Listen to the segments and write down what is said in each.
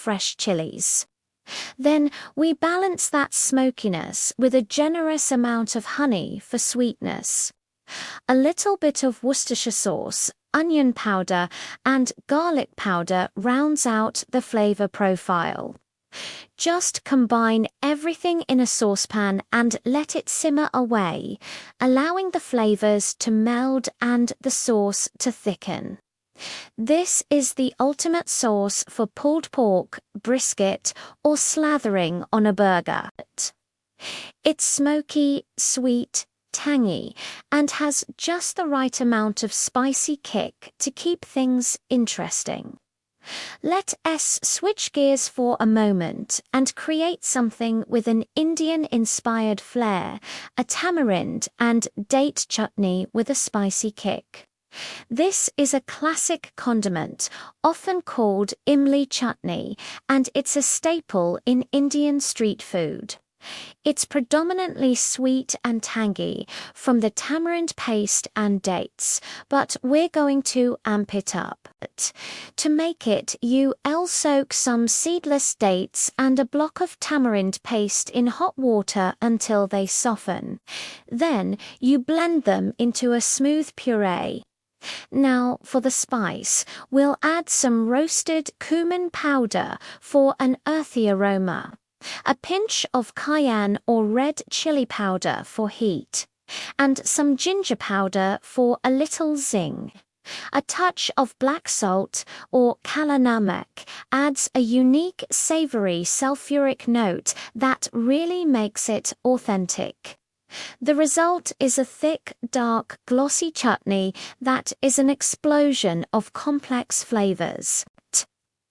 fresh chilies. Then we balance that smokiness with a generous amount of honey for sweetness. A little bit of Worcestershire sauce, onion powder, and garlic powder rounds out the flavor profile. Just combine everything in a saucepan and let it simmer away, allowing the flavors to meld and the sauce to thicken. This is the ultimate sauce for pulled pork, brisket, or slathering on a burger. It's smoky, sweet, tangy, and has just the right amount of spicy kick to keep things interesting. Let us switch gears for a moment and create something with an Indian-inspired flair, a tamarind and date chutney with a spicy kick. This is a classic condiment, often called imli chutney, and it's a staple in Indian street food. It's predominantly sweet and tangy from the tamarind paste and dates, but we're going to amp it up. To make it, you'll soak some seedless dates and a block of tamarind paste in hot water until they soften. Then you blend them into a smooth puree. Now, for the spice, we'll add some roasted cumin powder for an earthy aroma, a pinch of cayenne or red chili powder for heat, and some ginger powder for a little zing. A touch of black salt or kala namak adds a unique savory sulfuric note that really makes it authentic. The result is a thick, dark, glossy chutney that is an explosion of complex flavors.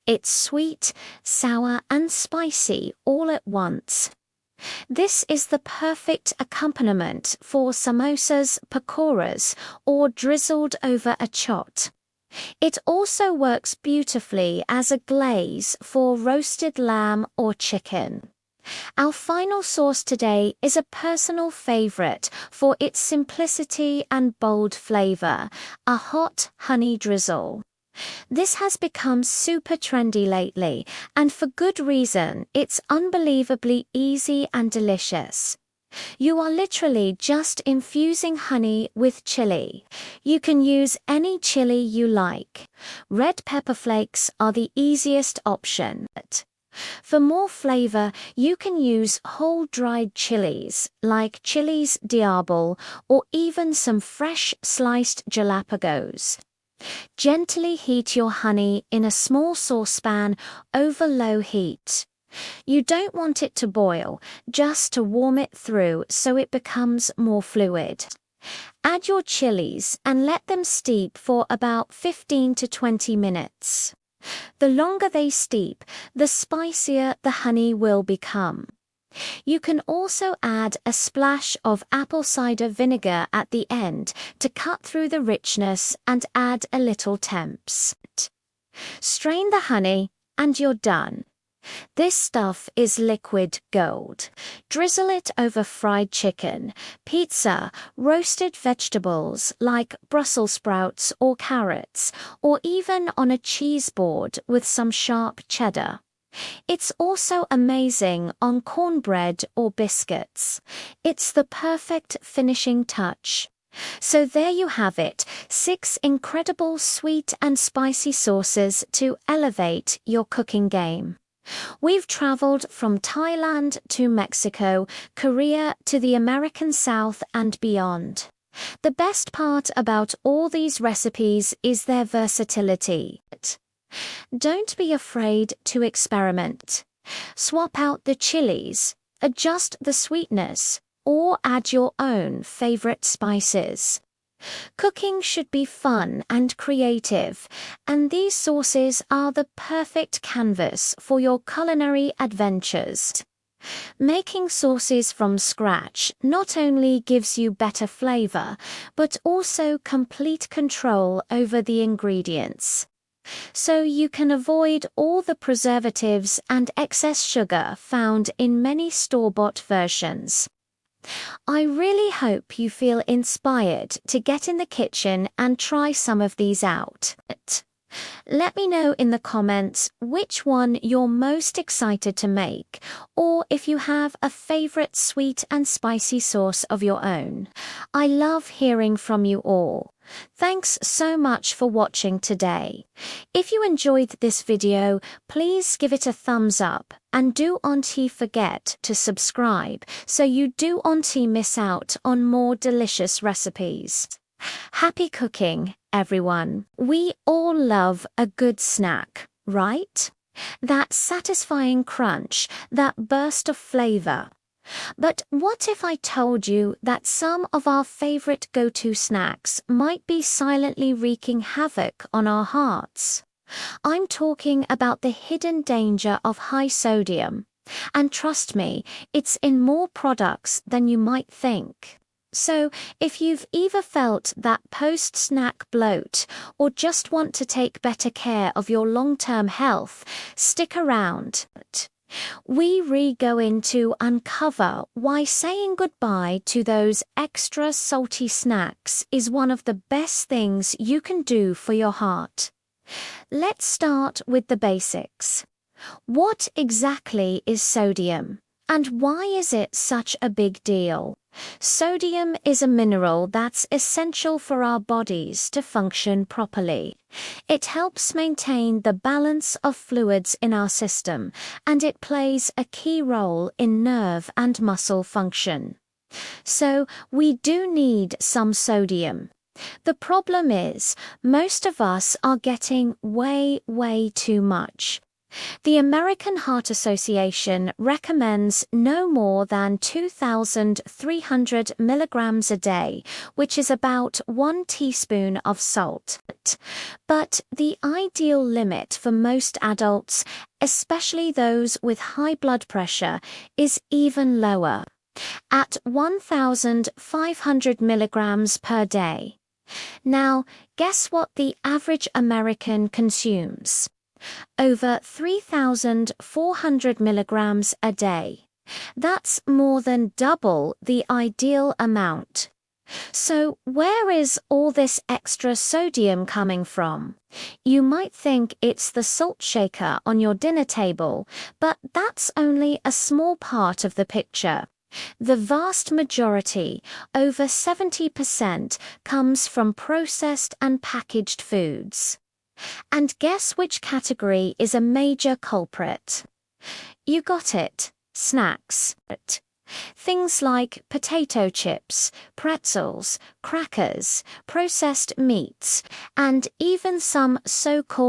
It's sweet, sour, and spicy all at once. This is the perfect accompaniment for samosas, pakoras, or drizzled over a chot. It also works beautifully as a glaze for roasted lamb or chicken. Our final sauce today is a personal favorite for its simplicity and bold flavor, a hot honey drizzle. This has become super trendy lately, and for good reason. It's unbelievably easy and delicious. You are literally just infusing honey with chili. You can use any chili you like. Red pepper flakes are the easiest option. For more flavor, you can use whole dried chilies, like chilies diablo, or even some fresh sliced jalapagos. Gently heat your honey in a small saucepan over low heat. You don't want it to boil, just to warm it through so it becomes more fluid. Add your chilies and let them steep for about 15 to 20 minutes. The longer they steep, the spicier the honey will become. You can also add a splash of apple cider vinegar at the end to cut through the richness and add a little temps. Strain the honey and you're done. This stuff is liquid gold. Drizzle it over fried chicken, pizza, roasted vegetables like Brussels sprouts or carrots, or even on a cheese board with some sharp cheddar. It's also amazing on cornbread or biscuits. It's the perfect finishing touch. So there you have it, 6 incredible sweet and spicy sauces to elevate your cooking game. We've traveled from Thailand to Mexico, Korea to the American South and beyond. The best part about all these recipes is their versatility. Don't be afraid to experiment. Swap out the chilies, adjust the sweetness, or add your own favorite spices. Cooking should be fun and creative, and these sauces are the perfect canvas for your culinary adventures. Making sauces from scratch not only gives you better flavor, but also complete control over the ingredients. So you can avoid all the preservatives and excess sugar found in many store-bought versions. I really hope you feel inspired to get in the kitchen and try some of these out. Let me know in the comments which one you're most excited to make, or if you have a favorite sweet and spicy sauce of your own. I love hearing from you all. Thanks so much for watching today. If you enjoyed this video, please give it a thumbs up and do not forget to subscribe so you do not miss out on more delicious recipes. Happy cooking, everyone. We all love a good snack, right? That satisfying crunch, that burst of flavor. But what if I told you that some of our favorite go-to snacks might be silently wreaking havoc on our hearts? I'm talking about the hidden danger of high sodium. And trust me, it's in more products than you might think. So, if you've either felt that post-snack bloat or just want to take better care of your long-term health, stick around. We go in to uncover why saying goodbye to those extra salty snacks is one of the best things you can do for your heart. Let's start with the basics. What exactly is sodium? And why is it such a big deal? Sodium is a mineral that's essential for our bodies to function properly. It helps maintain the balance of fluids in our system, and it plays a key role in nerve and muscle function. So, we do need some sodium. The problem is, most of us are getting way too much. The American Heart Association recommends no more than 2,300 milligrams a day, which is about 1 teaspoon of salt. But the ideal limit for most adults, especially those with high blood pressure, is even lower, at 1,500 milligrams per day. Now, guess what the average American consumes? Over 3,400 milligrams a day. That's more than double the ideal amount. So where is all this extra sodium coming from? You might think it's the salt shaker on your dinner table, but that's only a small part of the picture. The vast majority, over 70%, comes from processed and packaged foods. And guess which category is a major culprit? You got it, snacks. Things like potato chips, pretzels, crackers, processed meats, and even some so-called